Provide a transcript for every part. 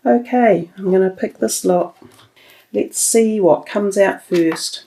Okay, I'm going to pick this lot. Let's see what comes out first.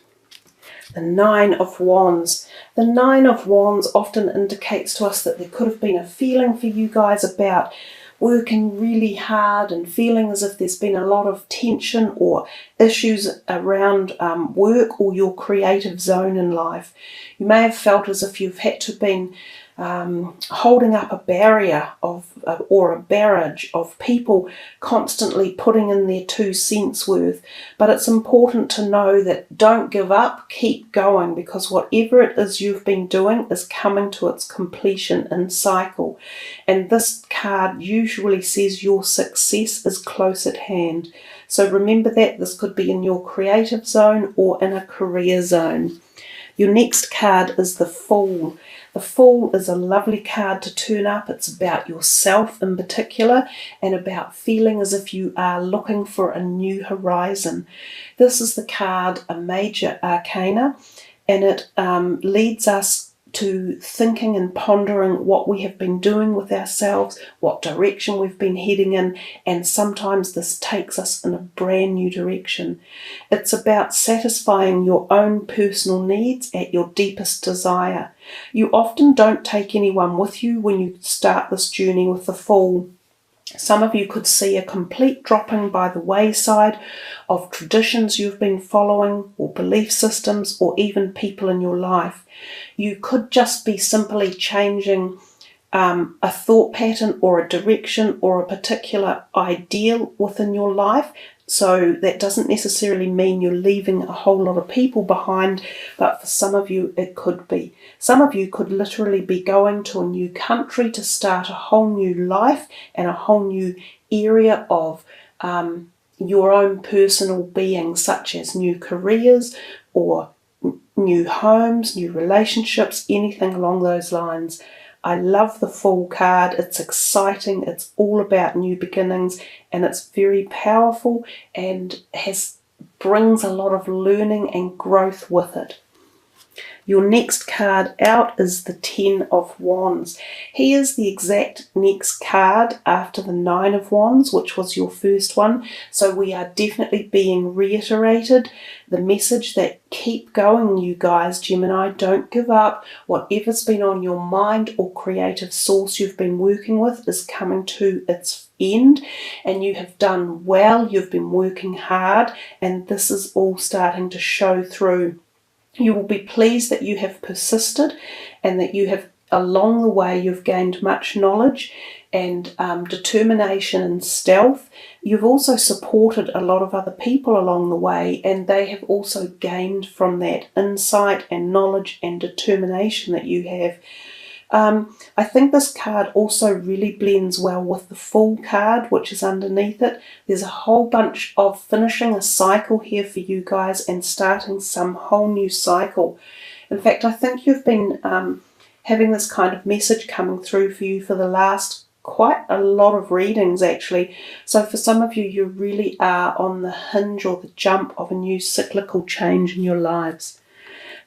The Nine of Wands. The Nine of Wands often indicates to us that there could have been a feeling for you guys about working really hard and feeling as if there's been a lot of tension or issues around work or your creative zone in life. You may have felt as if you've had to been holding up a barrier or a barrage of people constantly putting in their 2 cents worth. But it's important to know that don't give up, keep going, because whatever it is you've been doing is coming to its completion in cycle. And this card usually says your success is close at hand. So remember that this could be in your creative zone or in a career zone. Your next card is the Fool. The Fool is a lovely card to turn up. It's about yourself in particular and about feeling as if you are looking for a new horizon. This is the card, a major arcana, and it leads us to thinking and pondering what we have been doing with ourselves, what direction we've been heading in, and sometimes this takes us in a brand new direction. It's about satisfying your own personal needs at your deepest desire. You often don't take anyone with you when you start this journey with the Fool. Some of you could see a complete dropping by the wayside of traditions you've been following, or belief systems, or even people in your life. You could just be simply changing a thought pattern or a direction or a particular ideal within your life. So that doesn't necessarily mean you're leaving a whole lot of people behind, but for some of you it could be. Some of you could literally be going to a new country to start a whole new life and a whole new area of your own personal being, such as new careers or new homes, new relationships, anything along those lines. I love the Fool card. It's exciting. It's all about new beginnings, and it's very powerful and brings a lot of learning and growth with it. Your next card out is the Ten of Wands. He is the exact next card after the Nine of Wands, which was your first one. So we are definitely being reiterated. The message that keep going, you guys, Gemini, don't give up. Whatever's been on your mind or creative source you've been working with is coming to its end, and you have done well. You've been working hard, and this is all starting to show through. You will be pleased that you have persisted and that you have, along the way, you've gained much knowledge and determination and stealth. You've also supported a lot of other people along the way, and they have also gained from that insight and knowledge and determination that you have. I think this card also really blends well with the Fool card, which is underneath it. There's a whole bunch of finishing a cycle here for you guys and starting some whole new cycle. In fact, I think you've been having this kind of message coming through for you for the last quite a lot of readings, actually. So for some of you, you really are on the hinge or the jump of a new cyclical change in your lives.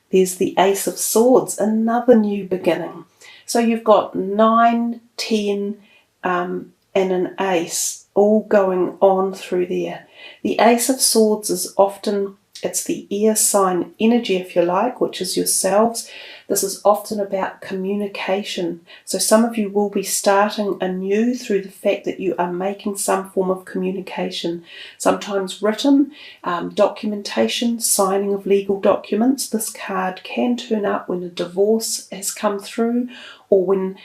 There's the Ace of Swords, another new beginning. So you've got 9, 10, and an ace all going on through there. The Ace of Swords is often, it's the air sign energy, if you like, which is yourselves. This is often about communication. So some of you will be starting anew through the fact that you are making some form of communication, sometimes written, documentation, signing of legal documents. This card can turn up when a divorce has come through, or when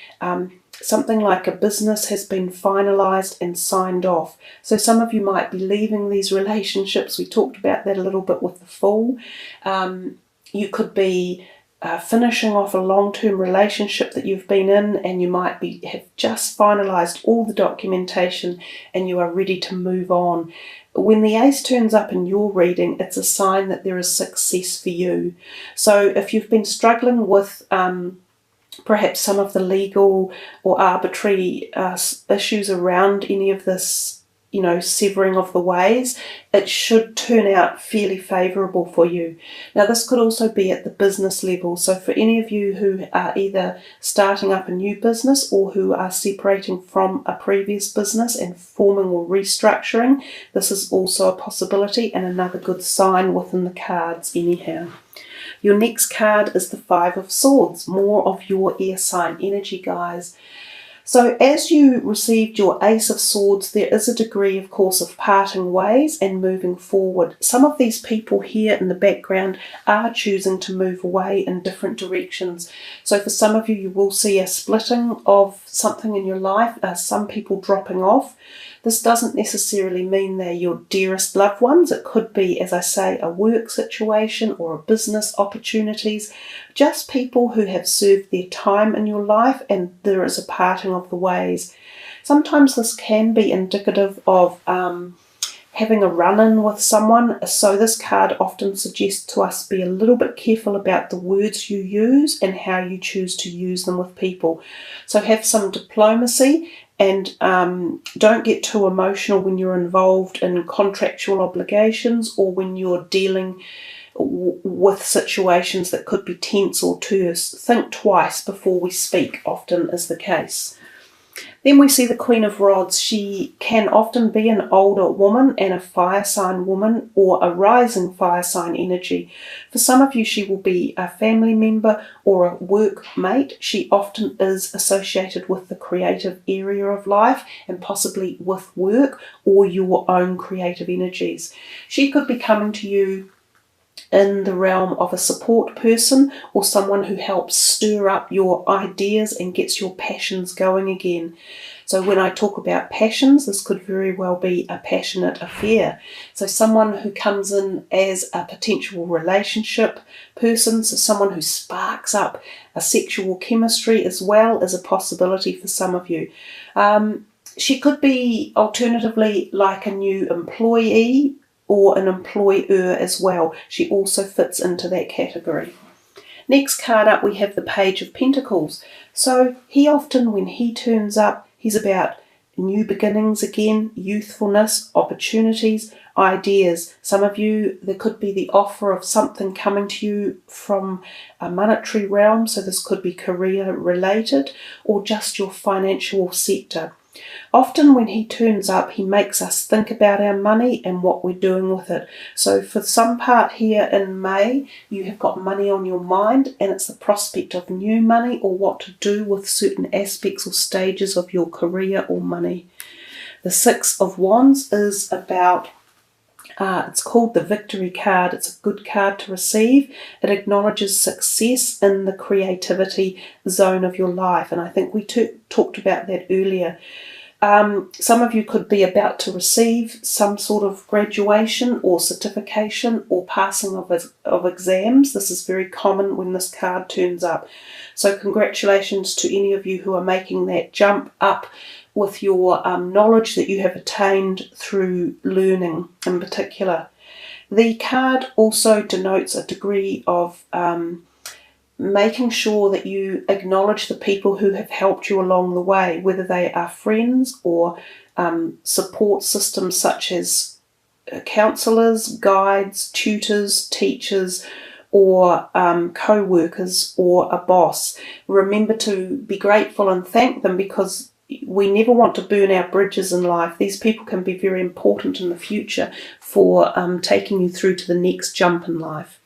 something like a business has been finalized and signed off. So some of you might be leaving these relationships. We talked about that a little bit with the Fool. You could be finishing off a long-term relationship that you've been in, and you might have just finalized all the documentation and you are ready to move on. When the ace turns up in your reading, it's a sign that there is success for you. So if you've been struggling with perhaps some of the legal or arbitrary issues around any of this severing of the ways, it should turn out fairly favourable for you. Now, this could also be at the business level. So for any of you who are either starting up a new business or who are separating from a previous business and forming or restructuring, this is also a possibility and another good sign within the cards anyhow. Your next card is the Five of Swords, more of your air sign energy, guys. So as you received your Ace of Swords, there is a degree, of course, of parting ways and moving forward. Some of these people here in the background are choosing to move away in different directions. So for some of you, you will see a splitting of something in your life, some people dropping off. This doesn't necessarily mean they're your dearest loved ones. It could be, as I say, a work situation or a business opportunities, just people who have served their time in your life and there is a parting of the ways. Sometimes this can be indicative of having a run-in with someone. So this card often suggests to us be a little bit careful about the words you use and how you choose to use them with people. So have some diplomacy and don't get too emotional when you're involved in contractual obligations or when you're dealing with situations that could be tense or terse. Think twice before we speak, often is the case. Then we see the Queen of Rods. She can often be an older woman and a fire sign woman or a rising fire sign energy. For some of you, she will be a family member or a workmate. She often is associated with the creative area of life and possibly with work or your own creative energies. She could be coming to you in the realm of a support person or someone who helps stir up your ideas and gets your passions going again. So when I talk about passions, this could very well be a passionate affair. So someone who comes in as a potential relationship person, so someone who sparks up a sexual chemistry as well, is a possibility for some of you. She could be alternatively like a new employee or an employer as well. She also fits into that category. Next card up, we have the Page of Pentacles. So he often, when he turns up, he's about new beginnings again, youthfulness, opportunities, ideas. Some of you, there could be the offer of something coming to you from a monetary realm, so this could be career related or just your financial sector. Often when he turns up, he makes us think about our money and what we're doing with it. So for some part here in May, you have got money on your mind and it's the prospect of new money or what to do with certain aspects or stages of your career or money. The Six of Wands is about it's called the Victory card. It's a good card to receive. It acknowledges success in the creativity zone of your life. And I think we talked about that earlier. Some of you could be about to receive some sort of graduation or certification or passing of exams. This is very common when this card turns up. So congratulations to any of you who are making that jump up with your knowledge that you have attained through learning in particular. The card also denotes a degree of making sure that you acknowledge the people who have helped you along the way, whether they are friends or support systems such as counsellors, guides, tutors, teachers, or co-workers or a boss. Remember to be grateful and thank them, because we never want to burn our bridges in life. These people can be very important in the future for taking you through to the next jump in life.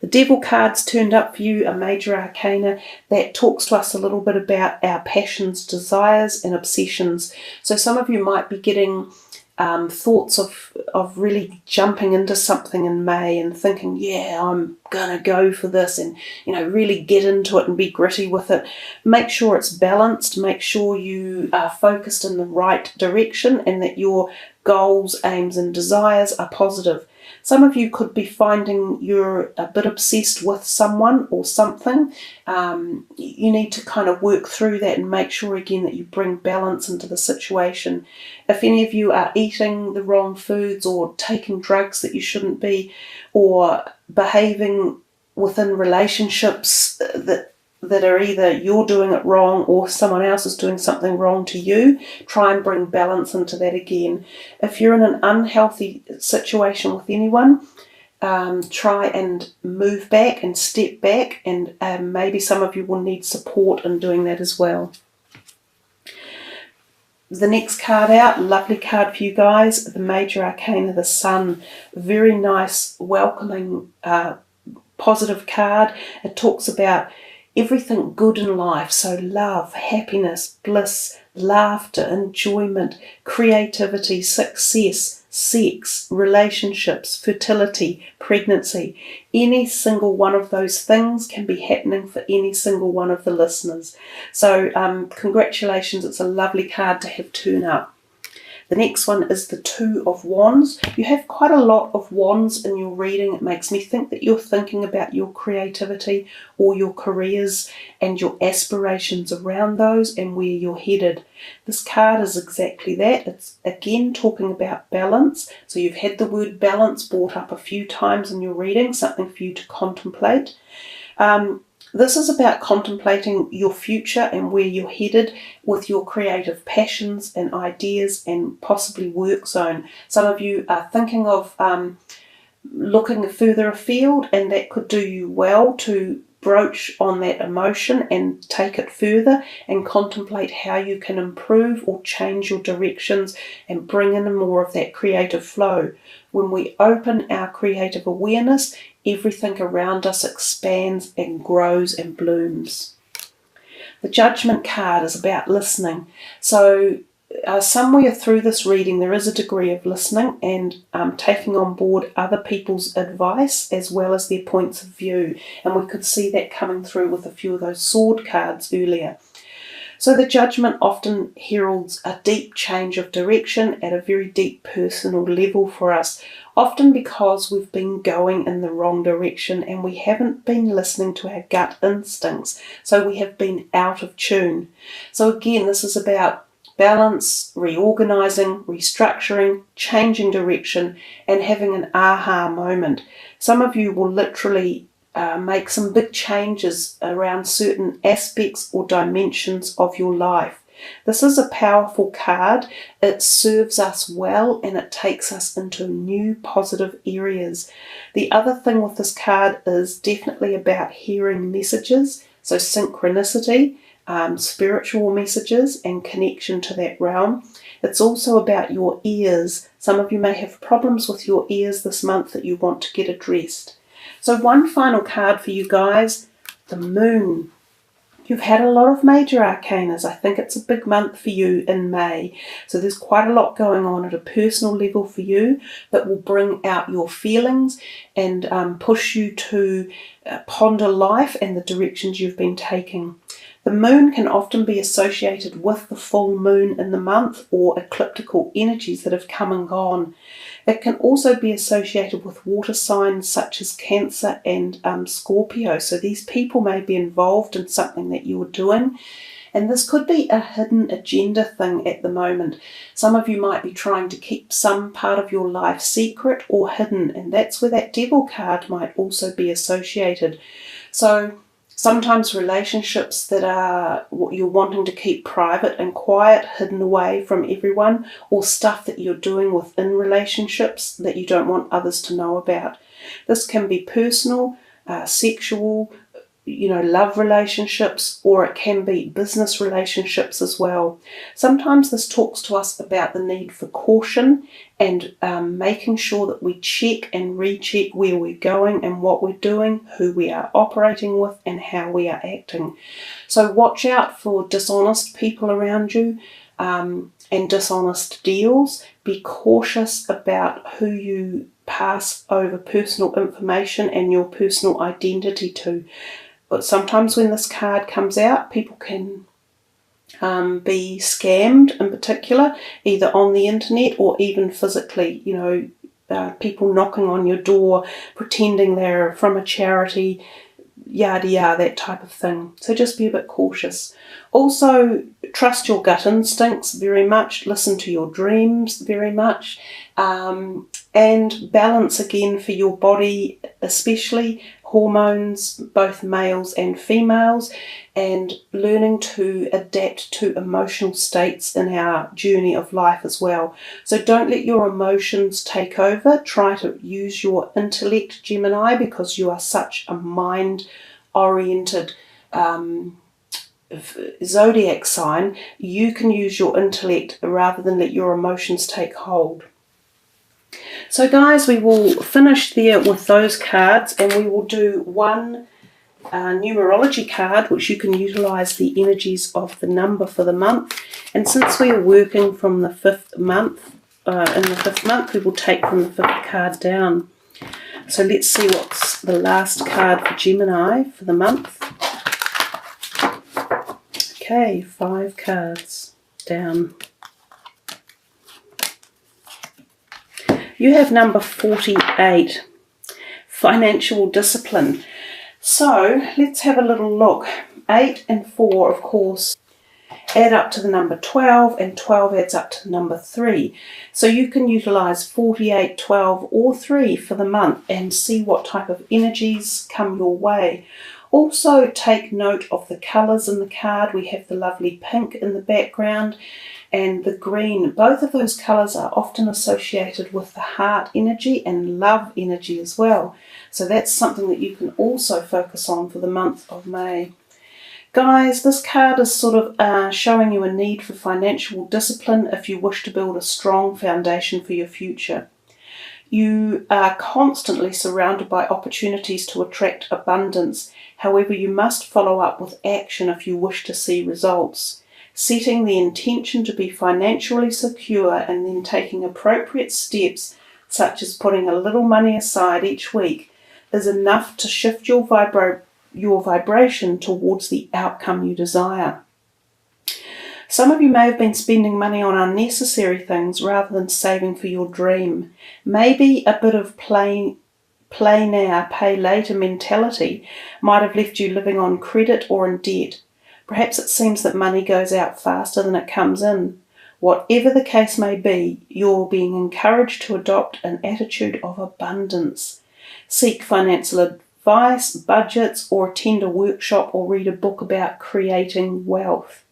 The Devil card's turned up for you, a major arcana that talks to us a little bit about our passions, desires and obsessions. So some of you might be getting thoughts of really jumping into something in May and thinking, yeah, I'm gonna go for this, and really get into it and be gritty with it. Make sure it's balanced, make sure you are focused in the right direction and that your goals, aims and desires are positive. Some of you could be finding you're a bit obsessed with someone or something. You need to kind of work through that and make sure again that you bring balance into the situation. If any of you are eating the wrong foods or taking drugs that you shouldn't be, or behaving within relationships that that are either you're doing it wrong or someone else is doing something wrong to you. Try and bring balance into that again. If you're in an unhealthy situation with anyone, try and move back and step back, and maybe some of you will need support in doing that as well. The next card out, lovely card for you guys, the Major Arcana, the Sun. Very nice, welcoming, positive card. It talks about everything good in life, so love, happiness, bliss, laughter, enjoyment, creativity, success, sex, relationships, fertility, pregnancy. Any single one of those things can be happening for any single one of the listeners. So congratulations, it's a lovely card to have turn up. The next one is the Two of Wands. You have quite a lot of wands in your reading. It makes me think that you're thinking about your creativity or your careers and your aspirations around those and where you're headed. This card is exactly that. It's again talking about balance. So you've had the word balance brought up a few times in your reading, something for you to contemplate. This is about contemplating your future and where you're headed with your creative passions and ideas and possibly work zone. Some of you are thinking of looking further afield, and that could do you well to broach on that emotion and take it further and contemplate how you can improve or change your directions and bring in more of that creative flow. When we open our creative awareness, everything around us expands and grows and blooms. The Judgment card is about listening. So somewhere through this reading there is a degree of listening and taking on board other people's advice as well as their points of view. And we could see that coming through with a few of those sword cards earlier. So the Judgment often heralds a deep change of direction at a very deep personal level for us, often because we've been going in the wrong direction and we haven't been listening to our gut instincts. So we have been out of tune. So again, this is about balance, reorganizing, restructuring, changing direction, and having an aha moment. Some of you will literally make some big changes around certain aspects or dimensions of your life. This is a powerful card. It serves us well and it takes us into new positive areas. The other thing with this card is definitely about hearing messages, so synchronicity, spiritual messages and connection to that realm. It's also about your ears. Some of you may have problems with your ears this month that you want to get addressed. So one final card for you guys, the Moon. You've had a lot of major arcanas. I think it's a big month for you in May. So there's quite a lot going on at a personal level for you that will bring out your feelings and push you to ponder life and the directions you've been taking. The moon can often be associated with the full moon in the month or ecliptical energies that have come and gone. It can also be associated with water signs such as Cancer and Scorpio. So these people may be involved in something that you're doing. And this could be a hidden agenda thing at the moment. Some of you might be trying to keep some part of your life secret or hidden. And that's where that Devil card might also be associated. So sometimes relationships that are what you're wanting to keep private and quiet, hidden away from everyone, or stuff that you're doing within relationships that you don't want others to know about. This can be personal, sexual, love relationships, or it can be business relationships as well. Sometimes this talks to us about the need for caution and making sure that we check and recheck where we're going and what we're doing, who we are operating with, and how we are acting. So watch out for dishonest people around you and dishonest deals. Be cautious about who you pass over personal information and your personal identity to. But sometimes when this card comes out, people can be scammed in particular, either on the internet or even physically, people knocking on your door, pretending they're from a charity, yada yada, that type of thing. So just be a bit cautious. Also, trust your gut instincts very much, listen to your dreams very much, and balance again for your body, especially hormones, both males and females, and learning to adapt to emotional states in our journey of life as well. So don't let your emotions take over. Try to use your intellect, Gemini, because you are such a mind-oriented zodiac sign. You can use your intellect rather than let your emotions take hold. So guys, we will finish there with those cards, and we will do one numerology card which you can utilize the energies of the number for the month. And since we are working from the 5th month, in the 5th month we will take from the 5th card down. So let's see what's the last card for Gemini for the month. Okay, 5 cards down. You have number 48, financial discipline. So let's have a little look. 8 and 4, of course, add up to the number 12, and 12 adds up to the number 3. So you can utilize 48, 12 or 3 for the month and see what type of energies come your way. Also take note of the colours in the card. We have the lovely pink in the background and the green. Both of those colours are often associated with the heart energy and love energy as well. So that's something that you can also focus on for the month of May. Guys, this card is sort of showing you a need for financial discipline if you wish to build a strong foundation for your future. You are constantly surrounded by opportunities to attract abundance. However, you must follow up with action if you wish to see results. Setting the intention to be financially secure and then taking appropriate steps, such as putting a little money aside each week, is enough to shift your vibration towards the outcome you desire. Some of you may have been spending money on unnecessary things rather than saving for your dream. Maybe a bit of play now, pay later mentality might have left you living on credit or in debt. Perhaps it seems that money goes out faster than it comes in. Whatever the case may be, you're being encouraged to adopt an attitude of abundance. Seek financial advice, budgets, or attend a workshop or read a book about creating wealth.